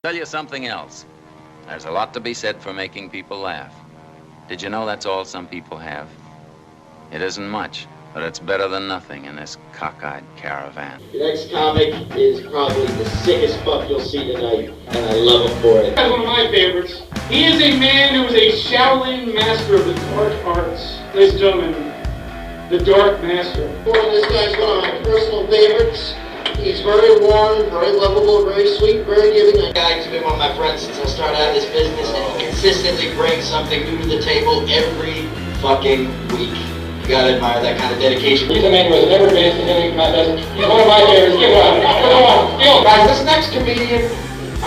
Tell you something else. There's a lot to be said for making people laugh. Did you know that's all some people have? It isn't much, but it's better than nothing in this cockeyed caravan. The next comic is probably the sickest fuck you'll see tonight, and I love him for it. That's one of my favorites. He is a man who is a Shaolin master of the dark arts. Ladies and gentlemen, the Dark Master. This guy's one of my personal favorites. He's very warm, very lovable, very sweet, very giving. The guy's been one of my friends since I started out this business, and he consistently brings something new to the table every fucking week. You gotta admire that kind of dedication. He's a man who has never been in any contest. He's one of my favorites. Give it up. Come on. Yo, Guys, this next comedian,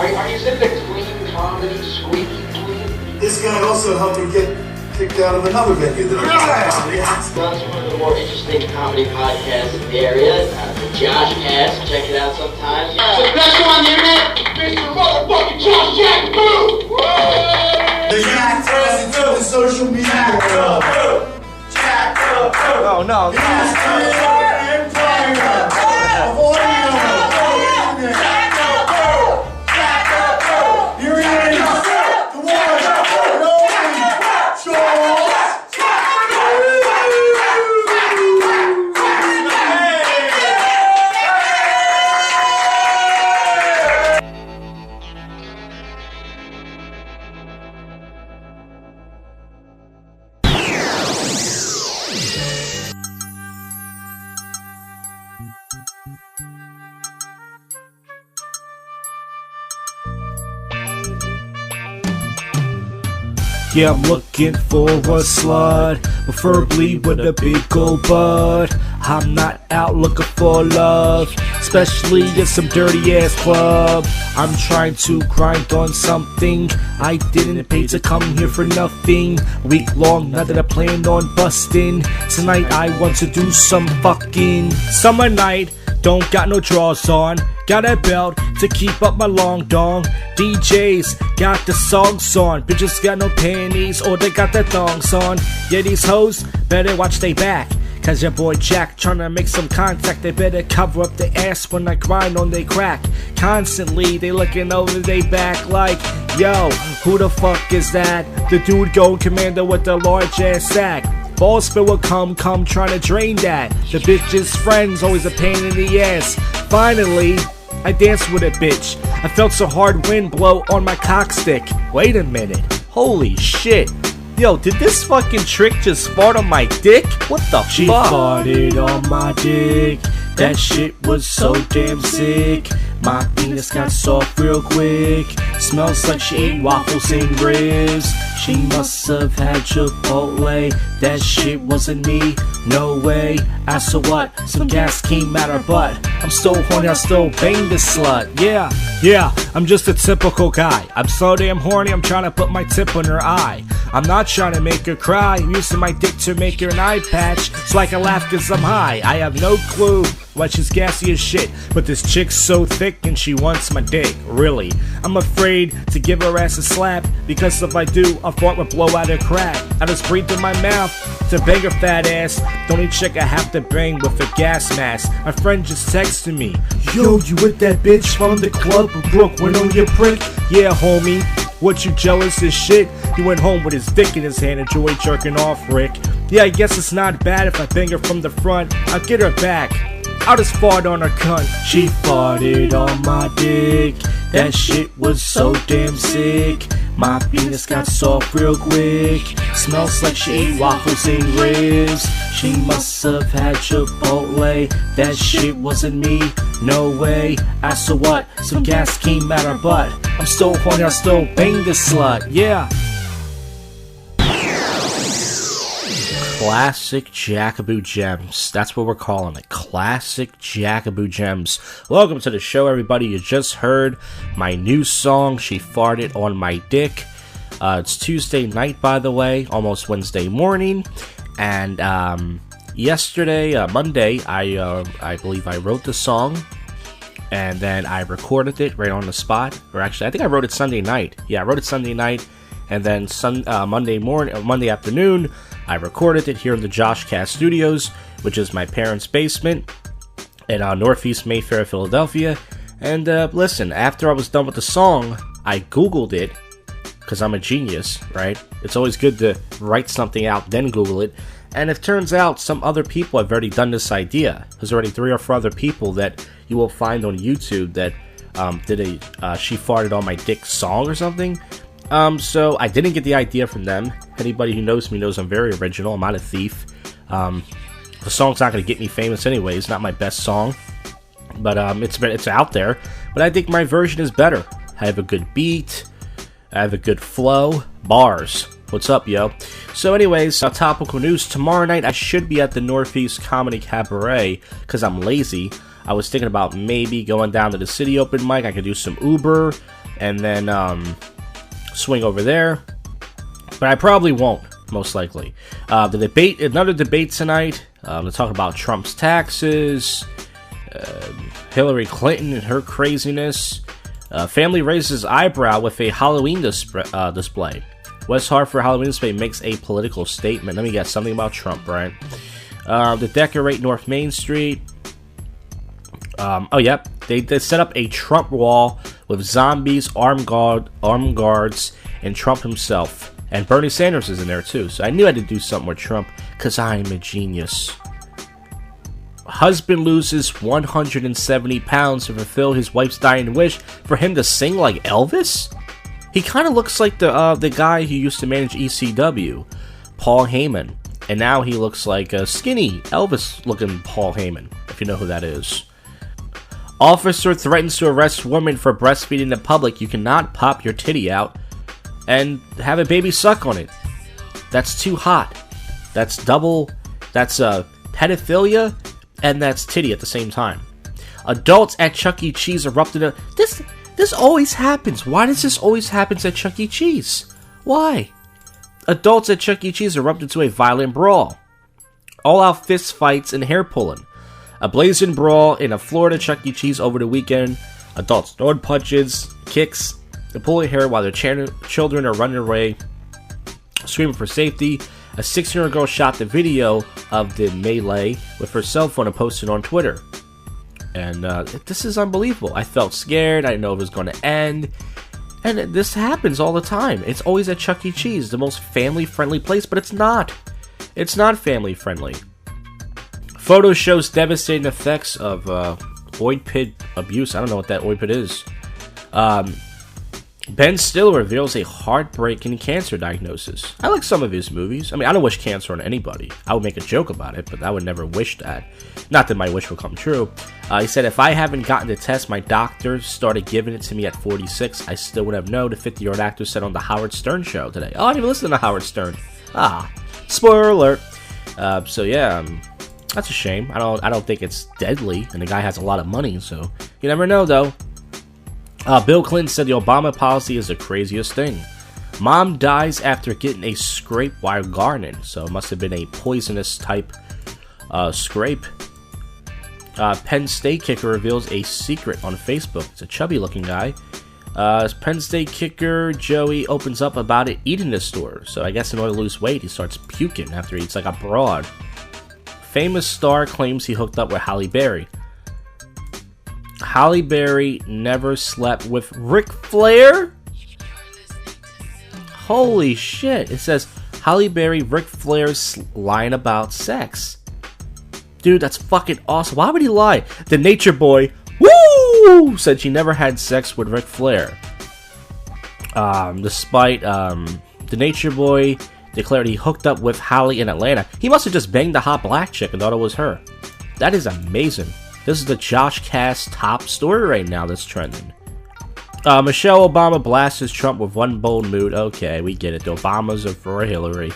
are you in the clean comedy, squeaky clean? This guy also helped me get kicked out of another venue that I was Runs one of the more interesting comedy podcasts in the area, the JoshCast. Check it out sometimes. the best show on the internet, Mr. Motherfucking Josh Jack Boo! The Jack turns into the social media world. Jack up. No. Here he is, the one, and only, Josh. Yeah, I'm looking for a slut, preferably with a big old butt. I'm not out looking for love, especially in some dirty ass club. I'm trying to grind on something. I didn't pay to come here for nothing. Week long, now that I planned on busting. Tonight I want to do some fucking summer night. Don't got no drawers on, got a belt to keep up my long dong. DJs got the songs on, bitches got no panties or they got their thongs on. Yeah, these hoes better watch they back, cause your boy Jack tryna make some contact. They better cover up their ass when I grind on they crack. Constantly they looking over they back like, yo, who the fuck is that? The dude going commando with the large ass sack. Balls filled with cum trying to drain that. The bitch's friends always a pain in the ass. Finally, I danced with a bitch. I felt so hard wind blow on my cock stick. Wait a minute. Holy shit. Yo, did this fucking trick just fart on my dick? What the fuck? She farted on my dick. That shit was so damn sick. My penis got soft real quick. Smells like she ate waffles and ribs. She must have had Chipotle. That shit wasn't me, no way. I saw what? Some gas came out her butt. I'm still horny, I still bang this slut. Yeah, I'm just a typical guy. I'm so damn horny, I'm trying to put my tip on her eye. I'm not trying to make her cry. I'm using my dick to make her an eye patch so I can laugh cause I'm high. I have no clue why she's gassy as shit, but this chick's so thick and she wants my dick, really. I'm afraid to give her ass a slap, because if I do, a fart would blow out her crack. I just breathe in my mouth to bang her fat ass. The only chick I have to bang with a gas mask. My friend just texted me, yo, you with that bitch from the club in Brooklyn on your prick? Yeah, homie. What, you jealous as shit? He went home with his dick in his hand, enjoy jerking off, Rick. Yeah, I guess it's not bad if I bang her from the front. I'll get her back. I'll just fart on her cunt. She farted on my dick. That shit was so damn sick. My penis got soft real quick. Smells like she ate waffles and ribs. She must have had Chipotle. That shit wasn't me, no way. I saw what? Some gas came out her butt. I'm still horny, I still bang this slut. Yeah. Classic Jackaboo Gems. That's what we're calling it. Classic Jackaboo Gems. Welcome to the show, everybody. You just heard my new song, She Farted on My Dick. It's Tuesday night, by the way, almost Wednesday morning. And yesterday, Monday, I believe I wrote the song. And then I recorded it right on the spot. Or actually, I think I wrote it Sunday night. Yeah, I wrote it Sunday night. And then Monday afternoon, I recorded it here in the JoshCast studios, which is my parents' basement in Northeast Mayfair, Philadelphia. And listen, after I was done with the song, I Googled it, because I'm a genius, right? It's always good to write something out, then Google it. And it turns out some other people have already done this idea. There's already 3 or 4 other people that you will find on YouTube that did a She Farted on My Dick song or something. So I didn't get the idea from them. Anybody who knows me knows I'm very original. I'm not a thief. The song's not going to get me famous anyway. It's not my best song. But it's out there. But I think my version is better. I have a good beat. I have a good flow. Bars. What's up, yo? So anyways, topical news. Tomorrow night I should be at the Northeast Comedy Cabaret because I'm lazy. I was thinking about maybe going down to the city open mic. I could do some Uber and then swing over there. But I probably won't, most likely. Another debate tonight. They're talking about Trump's taxes, Hillary Clinton and her craziness. Family raises eyebrow with a Halloween display. West Hartford Halloween display makes a political statement. Let me guess, something about Trump, right? To decorate North Main Street. They set up a Trump wall with zombies, armed guards, and Trump himself. And Bernie Sanders is in there too. So I knew I had to do something with Trump because I'm a genius. Husband loses 170 pounds to fulfill his wife's dying wish for him to sing like Elvis? He kind of looks like the guy who used to manage ECW, Paul Heyman. And now he looks like a skinny, Elvis-looking Paul Heyman, if you know who that is. Officer threatens to arrest woman for breastfeeding in public. You cannot pop your titty out and have a baby suck on it. That's too hot. That's pedophilia, and that's titty at the same time. Adults at Chuck E. Cheese erupted. This always happens. Why does this always happen at Chuck E. Cheese? Why? Adults at Chuck E. Cheese erupted into a violent brawl. All-out fist fights and hair pulling. A blazing brawl in a Florida Chuck E. Cheese over the weekend. Adults throwing punches, kicks, and pulling hair while their children are running away, screaming for safety. A 16-year-old girl shot the video of the melee with her cell phone and posted on Twitter. And this is unbelievable. I felt scared. I didn't know it was going to end. And this happens all the time. It's always at Chuck E. Cheese, the most family-friendly place, but it's not. It's not family-friendly. Photo shows devastating effects of oid abuse. I don't know what that oid is. Ben Stiller reveals a heartbreaking cancer diagnosis. I like some of his movies. I mean, I don't wish cancer on anybody. I would make a joke about it, but I would never wish that. Not that my wish will come true. He said, if I haven't gotten the test, my doctor started giving it to me at 46, I still would have known, the 50-year-old actor said on the Howard Stern show today. Oh, I didn't even listen to Howard Stern. Spoiler alert. That's a shame. I don't think it's deadly, and the guy has a lot of money, so you never know, though. Bill Clinton said the Obama policy is the craziest thing. Mom dies after getting a scrape while gardening, so it must have been a poisonous type scrape. Penn State kicker reveals a secret on Facebook. It's a chubby looking guy. Penn State kicker Joey opens up about it eating the store. So I guess in order to lose weight, he starts puking after he eats like a broad. Famous star claims he hooked up with Halle Berry. Halle Berry never slept with Ric Flair? Holy shit. It says Halle Berry, Ric Flair's lying about sex. Dude, that's fucking awesome. Why would he lie? The Nature Boy, woo, said she never had sex with Ric Flair. Despite the Nature Boy declared he hooked up with Halle in Atlanta. He must have just banged the hot black chick and thought it was her. That is amazing. This is the JoshCast top story right now that's trending. Michelle Obama blasts Trump with one bold mood. Okay, we get it. The Obamas are for Hillary.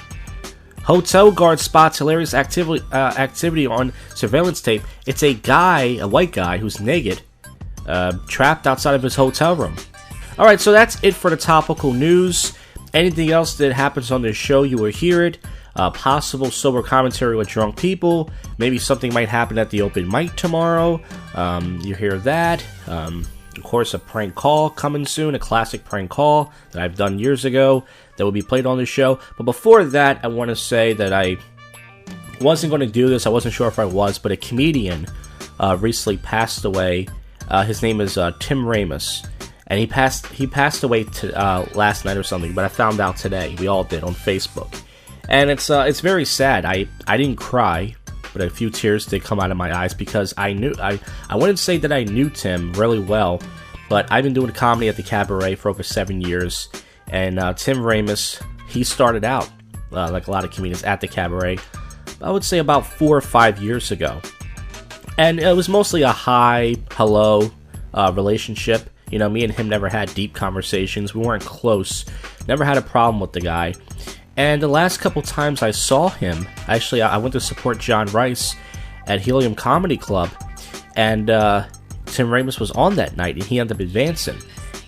Hotel guard spots hilarious activity on surveillance tape. It's a white guy who's naked, trapped outside of his hotel room. Alright, so that's it for the topical news. Anything else that happens on this show, you will hear it. Possible sober commentary with drunk people. Maybe something might happen at the open mic tomorrow. You hear that. Of course, a prank call coming soon. A classic prank call that I've done years ago that will be played on the show. But before that, I want to say that I wasn't going to do this. I wasn't sure if I was, but a comedian recently passed away. His name is Tim Raymus, and he passed away last night or something. But I found out today. We all did on Facebook, and it's very sad. I didn't cry, but a few tears did come out of my eyes because I wouldn't say that I knew Tim really well, but I've been doing comedy at the Cabaret for over 7 years, and Tim Raymus, he started out like a lot of comedians at the Cabaret, I would say about 4 or 5 years ago. And it was mostly a hi, hello relationship. You know, me and him never had deep conversations. We weren't close. Never had a problem with the guy. And the last couple times I saw him, actually, I went to support John Rice at Helium Comedy Club. And Tim Raymus was on that night, and he ended up advancing.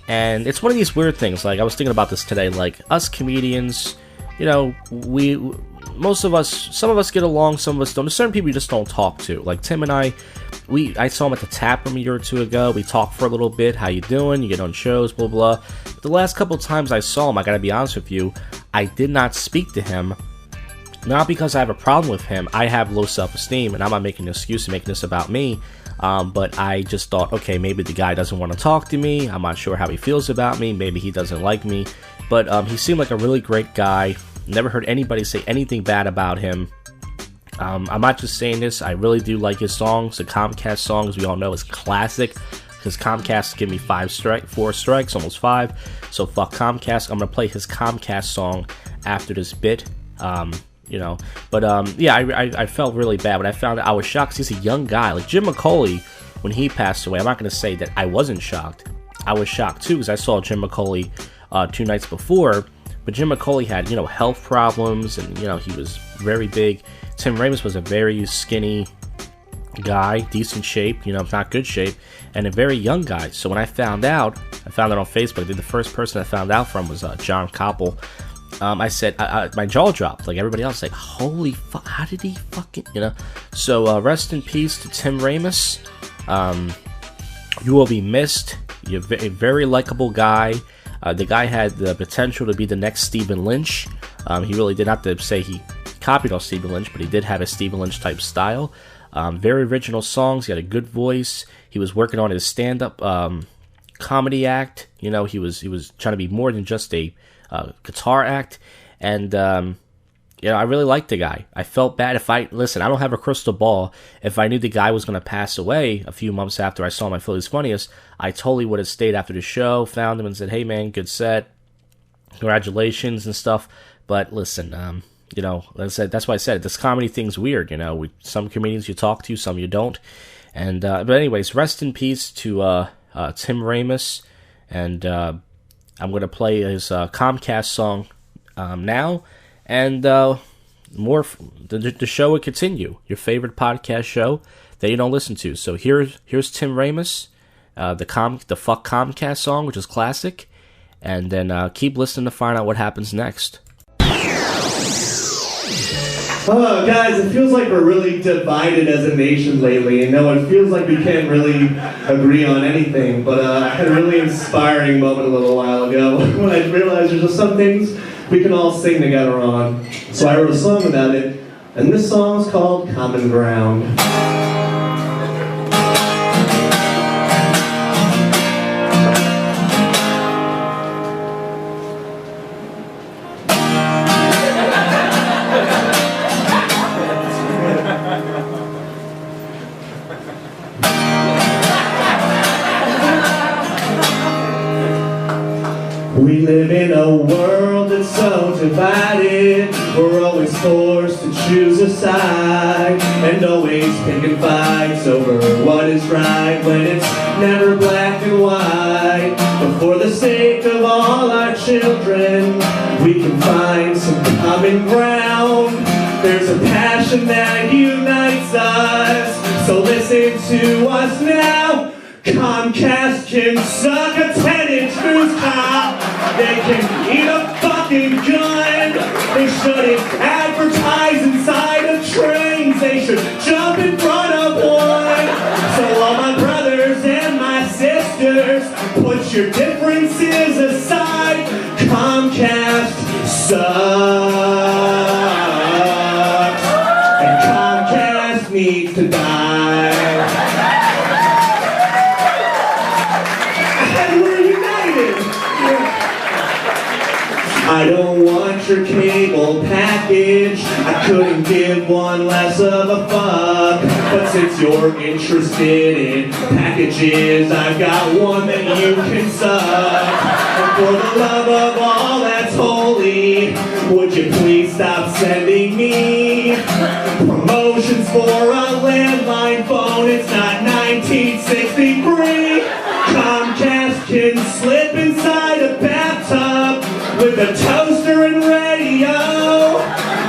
And it's one of these weird things. Like, I was thinking about this today. Like, us comedians, you know, most of us, some of us get along, some of us don't. There's certain people you just don't talk to. Like Tim and I saw him at the Tap Room a year or two ago. We talked for a little bit. How you doing? You get on shows, blah, blah. But the last couple times I saw him, I gotta be honest with you, I did not speak to him. Not because I have a problem with him. I have low self-esteem, and I'm not making an excuse and making this about me. But I just thought, okay, maybe the guy doesn't want to talk to me. I'm not sure how he feels about me. Maybe he doesn't like me. But he seemed like a really great guy. Never heard anybody say anything bad about him. I'm not just saying this. I really do like his songs. The Comcast song, as we all know, is classic. Because Comcast give me 4 strikes, almost 5. So fuck Comcast. I'm going to play his Comcast song after this bit. You know. But yeah, I felt really bad. When I found out, I was shocked because he's a young guy. Like Jim McCauley, when he passed away, I'm not going to say that I wasn't shocked. I was shocked too because I saw Jim McCauley 2 nights before. But Jim McCauley had, you know, health problems, and, you know, he was very big. Tim Raymus was a very skinny guy, decent shape, you know, not good shape, and a very young guy. So when I found out on Facebook. The first person I found out from was John Koppel. I said, my jaw dropped, like everybody else, like, holy fuck, how did he fucking, you know? So rest in peace to Tim Raymus. You will be missed. You're a very likable guy. The guy had the potential to be the next Stephen Lynch. He really did not to say he copied off Stephen Lynch, but he did have a Stephen Lynch type style. Very original songs. He had a good voice. He was working on his stand-up comedy act. You know, he was trying to be more than just a guitar act. And you know, I really liked the guy. I felt bad. I don't have a crystal ball. If I knew the guy was going to pass away a few months after I saw my Philly's Funniest, I totally would have stayed after the show, found him, and said, hey man, good set, congratulations and stuff. But listen, you know, that's why I said this comedy thing's weird. You know, some comedians you talk to, some you don't. And but anyways, rest in peace to Tim Raymus. And I'm going to play his Comcast song now. And the show will continue. Your favorite podcast show that you don't listen to. So here's Tim Raymus, the Fuck Comcast song, which is classic. And then keep listening to find out what happens next. Guys, it feels like we're really divided as a nation lately. You know, it feels like we can't really agree on anything. But I had a really inspiring moment a little while ago when I realized there's just some things we can all sing together on. So I wrote a song about it, and this song is called Common Ground. We live in a world that's so divided. We're always forced to choose a side, and always picking fights over what is right when it's never black and white. But for the sake of all our children, we can find some common ground. There's a passion that unites us, so listen to us now. Comcast can suck a 10-inch moose cock. They can eat a fucking gun. They shouldn't advertise inside of trains. They should jump in front of one. So all my brothers and my sisters, put your differences aside. Comcast sucks. And Comcast needs to die. I don't want your cable package. I couldn't give one less of a fuck. But since you're interested in packages, I've got one that you can suck. And for the love of all that's holy, would you please stop sending me promotions for a landline phone? It's not 1963. Comcast can slip inside a bathtub with a toaster and radio.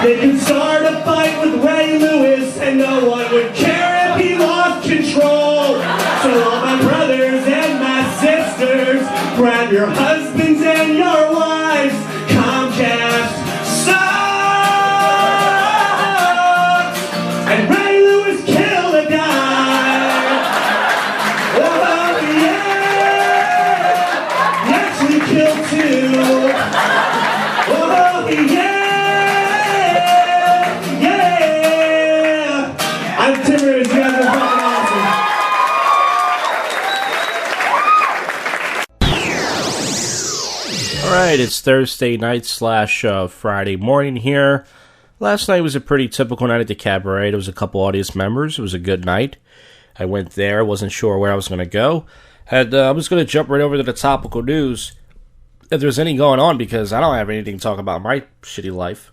They can start a fight with Ray Lewis and no one would care if he lost control. So all my brothers and my sisters, grab your husbands and your wives. Comcast sucks! And Ray Lewis killed a guy. Oh yeah! He actually killed two. Oh yeah! Yeah! I'm Timber, you guys are fucking awesome. Alright, it's Thursday night / Friday morning here. Last night was a pretty typical night at the Cabaret. There was a couple audience members. It was a good night. I went there, wasn't sure where I was going to go. And I was going to jump right over to the topical news, if there's any going on, because I don't have anything to talk about my shitty life,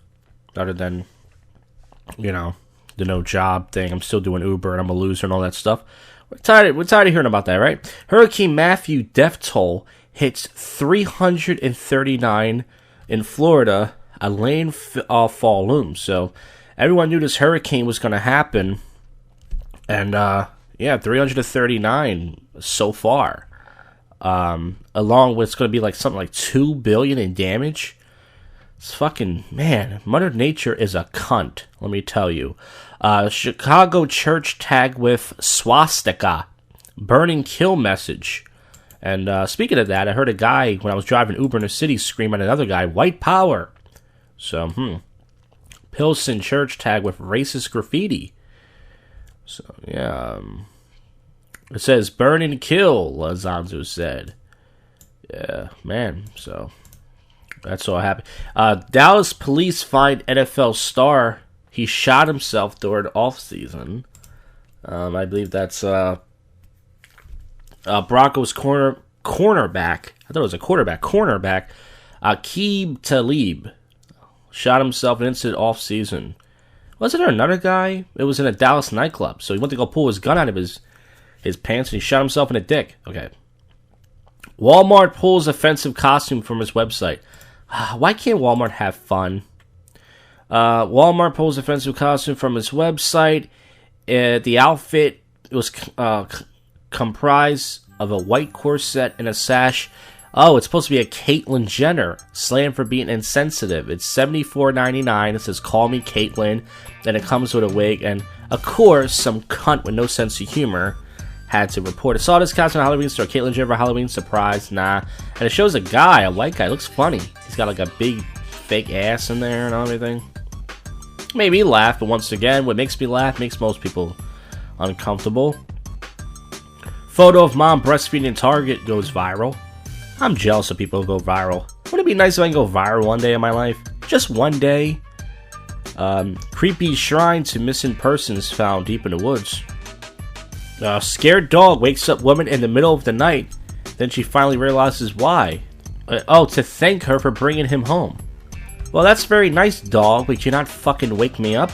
other than, you know, the no job thing. I'm still doing Uber, and I'm a loser and all that stuff. We're tired of hearing about that, right? Hurricane Matthew death toll hits 339 in Florida. A landfall looms. So everyone knew this hurricane was going to happen. And, 339 so far. Along with, it's going to be like something like $2 billion in damage. It's fucking, man, Mother Nature is a cunt, let me tell you. Chicago church tagged with swastika. Burning kill message. And speaking of that, I heard a guy, when I was driving Uber in the city, scream at another guy, white power. So, Pilsen church tag with racist graffiti. So, yeah. It says, burn and kill, Lazanzo said. Yeah, man, so that's all happened. Dallas police find NFL star. He shot himself during offseason. I believe that's Broncos cornerback. I thought it was a quarterback. Cornerback. Aqib Talib shot himself in incident offseason. Wasn't there another guy? It was in a Dallas nightclub. So he went to go pull his gun out of his pants and he shot himself in the dick. Okay. Walmart pulls offensive costume from his website. Why can't Walmart have fun? Walmart pulls offensive costume from his website. The outfit was comprised of a white corset and a sash. Oh, it's supposed to be a Caitlyn Jenner, slammed for being insensitive. It's $74.99. It says, call me Caitlyn. Then it comes with a wig. And, of course, some cunt with no sense of humor had to report. I saw this costume at Halloween store. Caitlyn Jenner Halloween surprise. Nah. And it shows a guy, a white guy. Looks funny. He's got like a big fake ass in there and everything. Made me laugh, but once again, what makes me laugh makes most people uncomfortable. Photo of mom breastfeeding in Target goes viral. I'm jealous of people who go viral. Wouldn't it be nice if I can go viral one day in my life? Just one day. Creepy shrine to missing persons found deep in the woods. Scared dog wakes up woman in the middle of the night. Then she finally realizes why. To thank her for bringing him home. Well, that's very nice, dog, but you not fucking wake me up.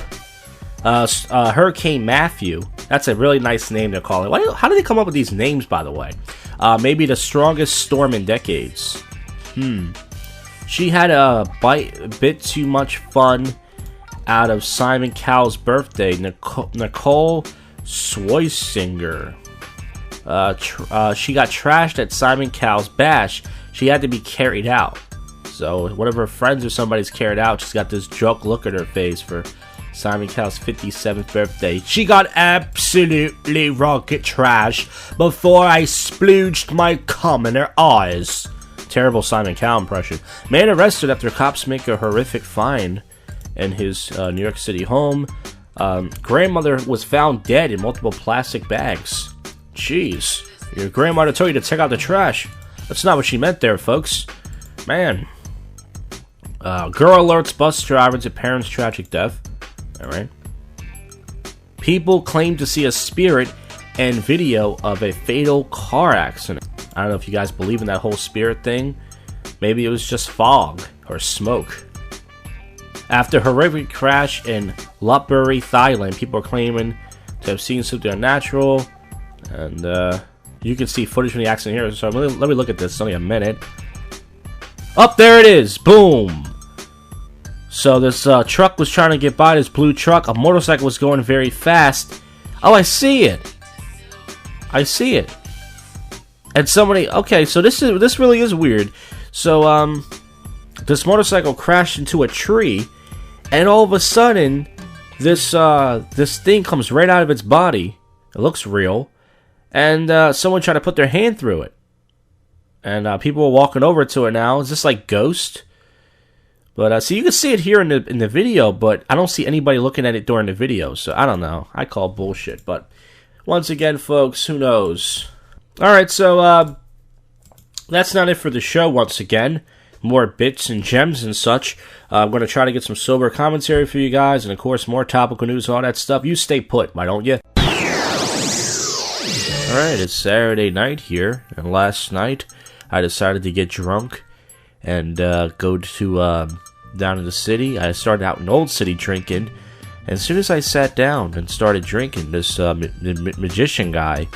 Hurricane Matthew. That's a really nice name to call it. How do they come up with these names, by the way? Maybe the strongest storm in decades. She had a bit too much fun out of Simon Cowell's birthday. Nicole Schweissinger. She got trashed at Simon Cowell's bash. She had to be carried out. So one of her friends or somebody's carried out. She's got this joke look at her face for Simon Cowell's 57th birthday. She got absolutely rocket trash before I splooged my cum in her eyes. Terrible Simon Cowell impression. Man arrested after cops make a horrific find in his New York City home. Grandmother was found dead in multiple plastic bags. Jeez. Your grandmother told you to take out the trash. That's not what she meant there, folks. Man. Girl alerts bus driver to parents' tragic death. Alright. People claim to see a spirit and video of a fatal car accident. I don't know if you guys believe in that whole spirit thing. Maybe it was just fog or smoke. After a horrific crash in Lopburi, Thailand, people are claiming to have seen something unnatural. And you can see footage from the accident here. So let me look at this. It's only a minute. Up there it is. Boom. So this truck was trying to get by, this blue truck. A motorcycle was going very fast. Oh, I see it. I see it. And somebody... Okay, so this really is weird. So, this motorcycle crashed into a tree. And all of a sudden, this thing comes right out of its body. It looks real. And someone tried to put their hand through it. And people are walking over to it now. Is this like Ghost? But so you can see it here in the video, but I don't see anybody looking at it during the video. So I don't know. I call bullshit. But once again, folks, who knows? Alright, so that's not it for the show once again. More bits and gems and such. I'm going to try to get some sober commentary for you guys. And of course, more topical news, all that stuff. You stay put, why don't you? Alright, it's Saturday night here. And last night, I decided to get drunk and go to down in the city. I started out in Old City drinking, and as soon as I sat down and started drinking, this magician guy,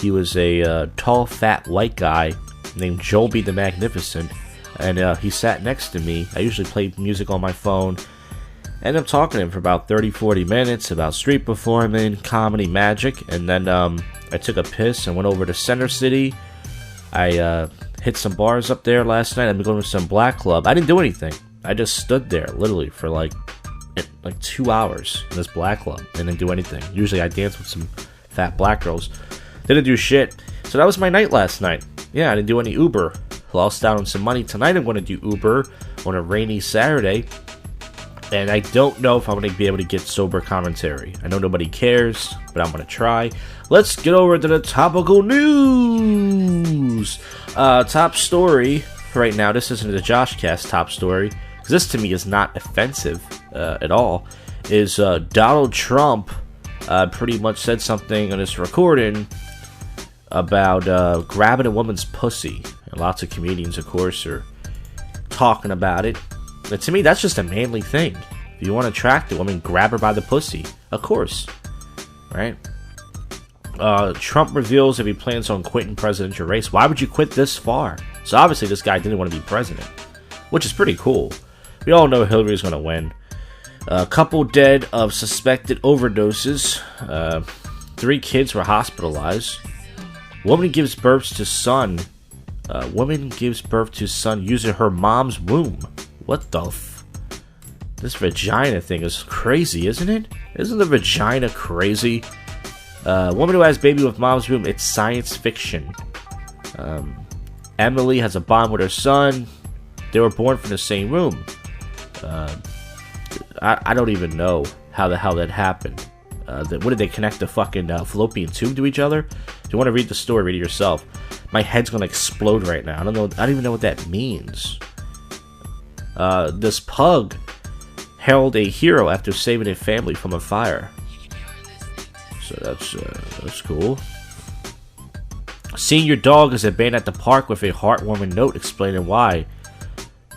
he was a tall, fat, white guy named Joby the Magnificent, and he sat next to me. I usually play music on my phone. Ended up talking to him for about 30-40 minutes about street performing, comedy, magic, and then I took a piss and went over to Center City. I hit some bars up there last night. I've been going to some black club. I didn't do anything. I just stood there, literally, for like 2 hours in this black club. I didn't do anything. Usually I dance with some fat black girls. Didn't do shit. So that was my night last night. Yeah, I didn't do any Uber. Lost out on some money. Tonight I'm going to do Uber on a rainy Saturday. And I don't know if I'm going to be able to get sober commentary. I know nobody cares, but I'm going to try. Let's get over to the topical news. Top story right now. This isn't the JoshCast top story, because this to me is not offensive at all. Is Donald Trump pretty much said something on this recording about grabbing a woman's pussy. And lots of comedians, of course, are talking about it. But to me, that's just a manly thing. If you want to attract a woman, grab her by the pussy. Of course. Right? Trump reveals if he plans on quitting presidential race. Why would you quit this far? So obviously this guy didn't want to be president. Which is pretty cool. We all know Hillary's going to win. A couple dead of suspected overdoses. 3 kids were hospitalized. Woman gives birth to son. Woman gives birth to son using her mom's womb. What the This vagina thing is crazy, isn't it? Isn't the vagina crazy? Woman who has baby with mom's womb. It's science fiction. Emily has a bond with her son. They were born from the same womb. I don't even know how the hell that happened. What did they connect the fucking fallopian tube to each other? If you want to read the story, read it yourself. My head's gonna explode right now. I don't even know what that means. This pug hailed a hero after saving a family from a fire. So that's cool. Seeing your dog is abandoned at the park with a heartwarming note explaining why.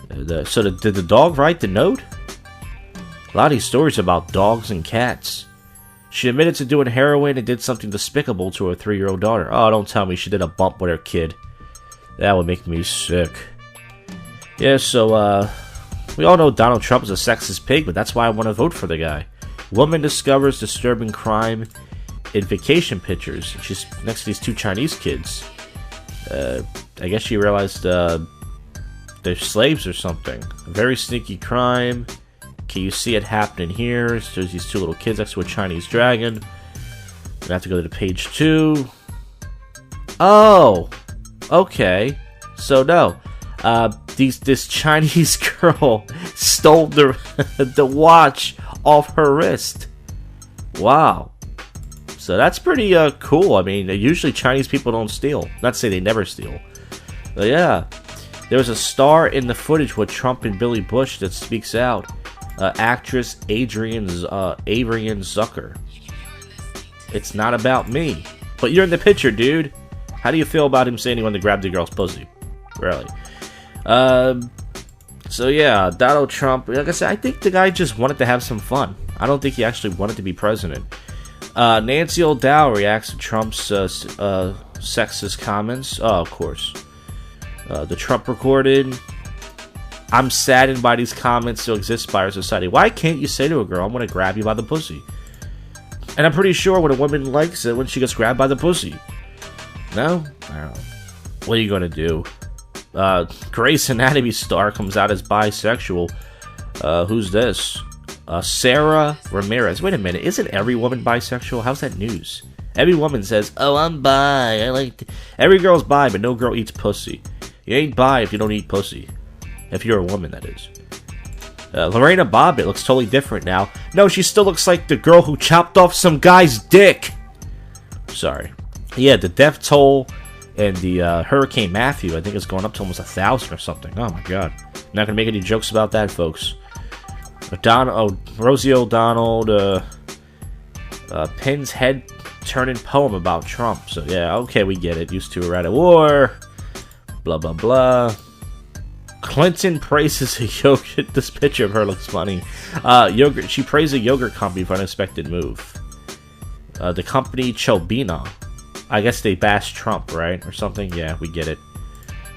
Did the dog write the note? A lot of these stories about dogs and cats. She admitted to doing heroin and did something despicable to her 3-year-old daughter. Oh, don't tell me she did a bump with her kid. That would make me sick. Yeah, so, we all know Donald Trump is a sexist pig, but that's why I want to vote for the guy. Woman discovers disturbing crime in vacation pictures. She's next to these 2 Chinese kids. I guess she realized they're slaves or something. A very sneaky crime. Okay, you see it happening here. There's these 2 little kids next to a Chinese dragon. I have to go to page 2. Oh! Okay. So, no. This Chinese girl stole the watch off her wrist. Wow. So that's pretty cool. I mean, usually Chinese people don't steal. Not to say they never steal. But yeah. There was a star in the footage with Trump and Billy Bush that speaks out. Actress Adrian Zucker. It's not about me. But you're in the picture, dude. How do you feel about him saying he wanted to grab the girl's pussy? Really? So yeah, Donald Trump, like I said, I think the guy just wanted to have some fun. I don't think he actually wanted to be president. Nancy O'Dowd reacts to Trump's sexist comments. Oh, of course. The Trump recorded, "I'm saddened by these comments still exist by our society." Why can't you say to a girl, "I'm going to grab you by the pussy"? And I'm pretty sure when a woman likes it when she gets grabbed by the pussy. No? I don't know. What are you going to do? Grey's Anatomy star comes out as bisexual. Who's this? Sarah Ramirez. Wait a minute, isn't every woman bisexual? How's that news? Every woman says, "Oh, I'm bi. I like." Every girl's bi, but no girl eats pussy. You ain't bi if you don't eat pussy. If you're a woman, that is. Lorena Bobbitt looks totally different now. No, she still looks like the girl who chopped off some guy's dick. Sorry. Yeah, the death toll and the Hurricane Matthew, I think, is going up to almost 1,000 or something. Oh my god. Not gonna make any jokes about that, folks. Rosie O'Donnell pins head turning poem about Trump. So yeah, okay, we get it. Used to a rat at war. Blah blah blah. Clinton praises a yogurt. This picture of her looks funny. Yogurt. She praised a yogurt company for an unexpected move. The company Chobina. I guess they bashed Trump, right? Or something. Yeah, we get it.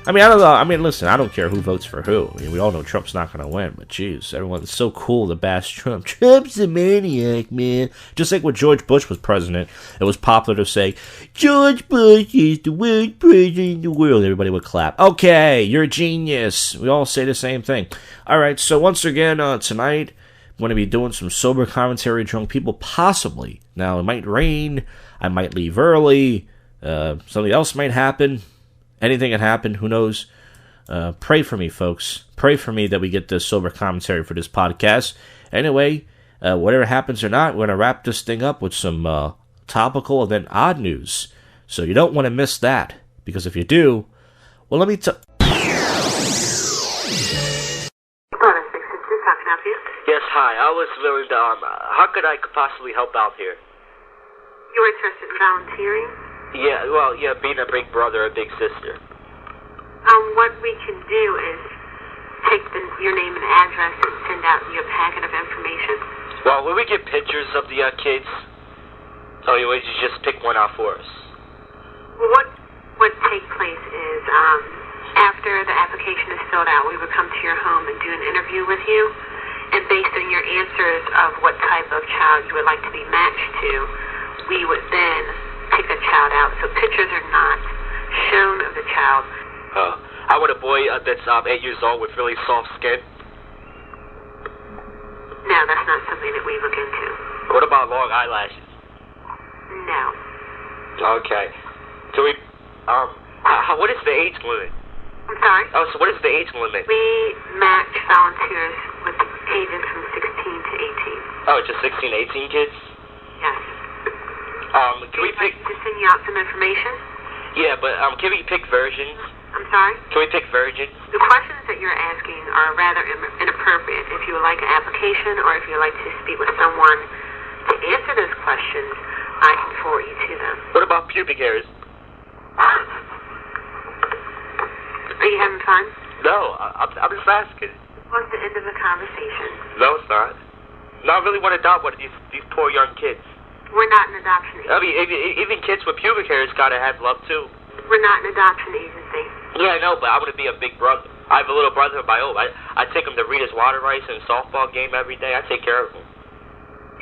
I mean, I don't know. I mean, listen, I don't care who votes for who. I mean, we all know Trump's not going to win. But, jeez, everyone's so cool to bash Trump. Trump's a maniac, man. Just like when George Bush was president, it was popular to say, "George Bush is the worst president in the world." Everybody would clap. Okay, you're a genius. We all say the same thing. All right, so once again, tonight, I'm going to be doing some sober commentary, drunk people, possibly. Now, it might rain. I might leave early. Something else might happen. Anything can happen, who knows? Pray for me, folks. Pray for me that we get this sober commentary for this podcast. Anyway, whatever happens or not, we're going to wrap this thing up with some topical and then odd news. So you don't want to miss that. Because if you do, well, let me tell... Yes, hi. I was willing to, how could I possibly help out here? You were interested in volunteering? Yeah, well, yeah, being a big brother or big sister. What we can do is take your name and address and send out you a packet of information. Well, will we get pictures of the kids? Oh, you just pick one out for us? Well, what takes place is, after the application is filled out, we would come to your home and do an interview with you. And based on your answers of what type of child you would like to be matched to, we would then pick a child out. So pictures are not shown of the child. I want a boy that's 8 years old with really soft skin. No, that's not something that we look into. What about long eyelashes? No. Okay. So we, what is the age limit? I'm sorry? Oh, so what is the age limit? We match volunteers with ages from 16 to 18. Oh, just 16, 18 kids? Yes. Can we pick... to send you out some information? Yeah, but can we pick versions? I'm sorry? Can we pick virgins? The questions that you're asking are rather inappropriate. If you would like an application or if you would like to speak with someone to answer those questions, I can forward you to them. What about pubic hairs? Are you having fun? No, I'm just asking. What's the end of the conversation? No, it's not. No, I really want to adopt one of these poor young kids. We're not an adoption agency. I mean, even kids with pubic hairs gotta have love, too. We're not an adoption agency. Yeah, I know, but I want to be a big brother. I have a little brother of my own. I take him to read his water rice and softball game every day. I take care of him.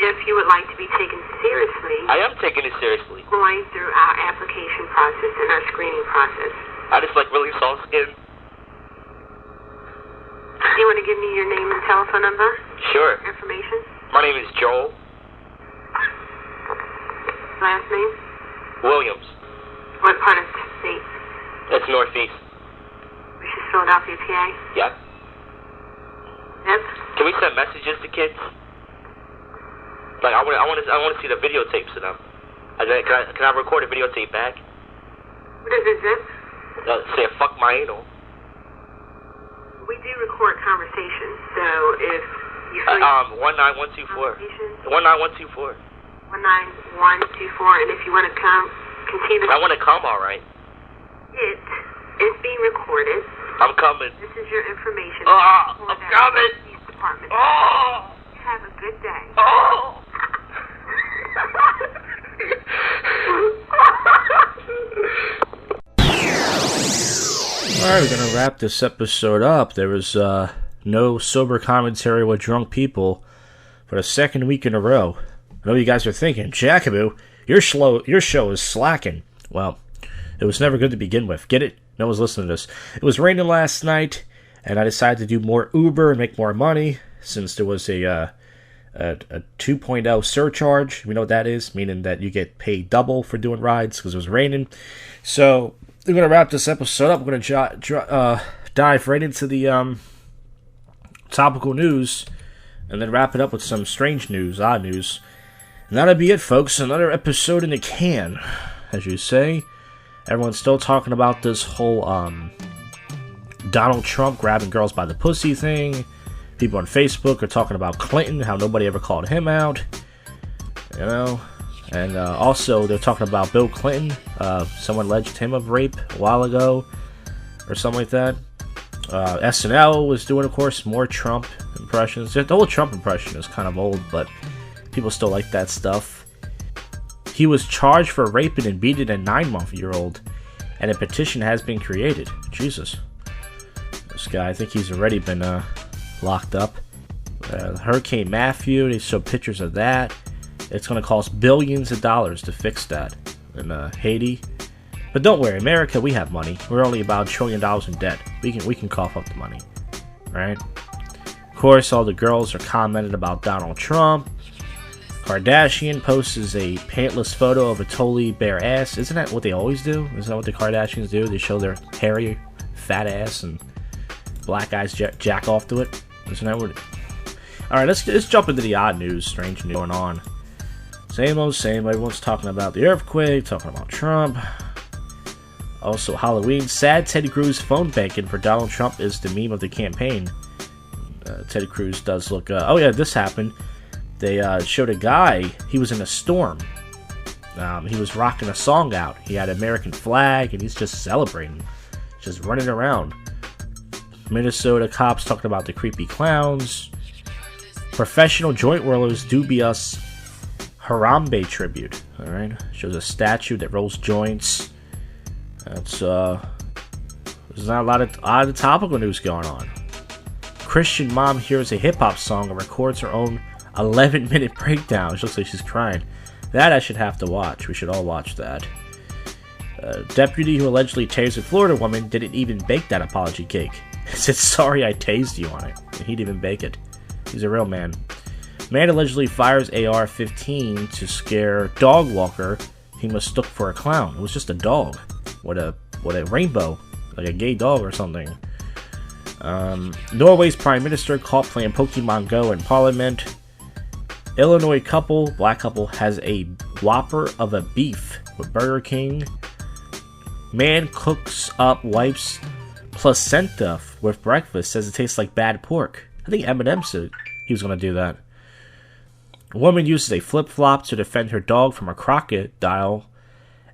If you would like to be taken seriously... I am taking it seriously. Going through our application process and our screening process. I just like really soft skin. Do you want to give me your name and telephone number? Sure. Information? My name is Joel. Last name? Williams. What part of the state? That's Northeast. Which is Philadelphia, PA? Yep. Yep. Can we send messages to kids? Like, I want to see the videotapes of them. Can I record a videotape back? What is it, zip? Say, fuck my anal. We do record conversations, so if you feel 19124. 19124. 19124, and if you want to continue. I want to come, all right. It is being recorded. I'm coming. This is your information. I'm coming. Police department. Oh. You have a good day. Oh. Alright, we're gonna wrap this episode up. There was no sober commentary with drunk people for the second week in a row. I know you guys are thinking, Jackaboo, your show is slacking. Well, it was never good to begin with. Get it? No one's listening to this. It was raining last night, and I decided to do more Uber and make more money since there was a 2.0 surcharge. We know what that is, meaning that you get paid double for doing rides because it was raining. So we're going to wrap this episode up. We're going to dive right into the topical news and then wrap it up with some strange news, odd news. And that'll be it, folks. Another episode in the can, as you say. Everyone's still talking about this whole Donald Trump grabbing girls by the pussy thing. People on Facebook are talking about Clinton, how nobody ever called him out. You know? And also, they're talking about Bill Clinton. Someone alleged him of rape a while ago, or something like that. SNL was doing, of course, more Trump impressions. The whole Trump impression is kind of old, but people still like that stuff. He was charged for raping and beating a 9-month-old, and a petition has been created. Jesus. This guy, I think he's already been locked up. Hurricane Matthew, they showed pictures of that. It's going to cost billions of dollars to fix that in Haiti. But don't worry, America, we have money. We're only about $1 trillion in debt. We can cough up the money, right? Of course, all the girls are commenting about Donald Trump. Kardashian posts a pantless photo of a totally bare ass. Isn't that what they always do? Isn't that what the Kardashians do? They show their hairy, fat ass and black guys jack off to it. Isn't that what? Alright, let's jump into the odd news, strange news going on. Same old same. Everyone's talking about the earthquake, talking about Trump. Also, Halloween. Sad Ted Cruz phone banking for Donald Trump is the meme of the campaign. Ted Cruz does look... oh yeah, this happened. They showed a guy, he was in a storm. He was rocking a song out. He had an American flag, and he's just celebrating. Just running around. Minnesota cops talking about the creepy clowns. Professional joint rollers dubious Harambe tribute. Alright, shows a statue that rolls joints. That's, there's not a lot of odd topical news going on. Christian mom hears a hip-hop song and records her own 11-minute breakdown. She looks like she's crying. That I should have to watch. We should all watch that. Deputy who allegedly tased a Florida woman didn't even bake that apology cake. He said, sorry I tased you on it. And he didn't even bake it. He's a real man. Man allegedly fires AR-15 to scare dog walker he mistook for a clown. It was just a dog. What a rainbow. Like a gay dog or something. Norway's prime minister caught playing Pokemon Go in parliament. Illinois couple, black couple, has a whopper of a beef with Burger King. Man cooks up wife's placenta with breakfast, says it tastes like bad pork. I think Eminem said he was going to do that. A woman uses a flip-flop to defend her dog from a crocodile.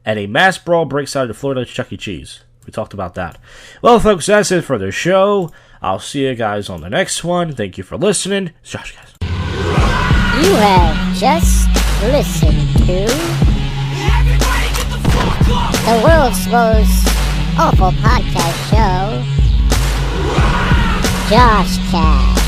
And a mass brawl breaks out of the Florida Chuck E. Cheese. We talked about that. Well, folks, that's it for the show. I'll see you guys on the next one. Thank you for listening. It's JoshCast. You have just listened to the world's most awful podcast show, JoshCast.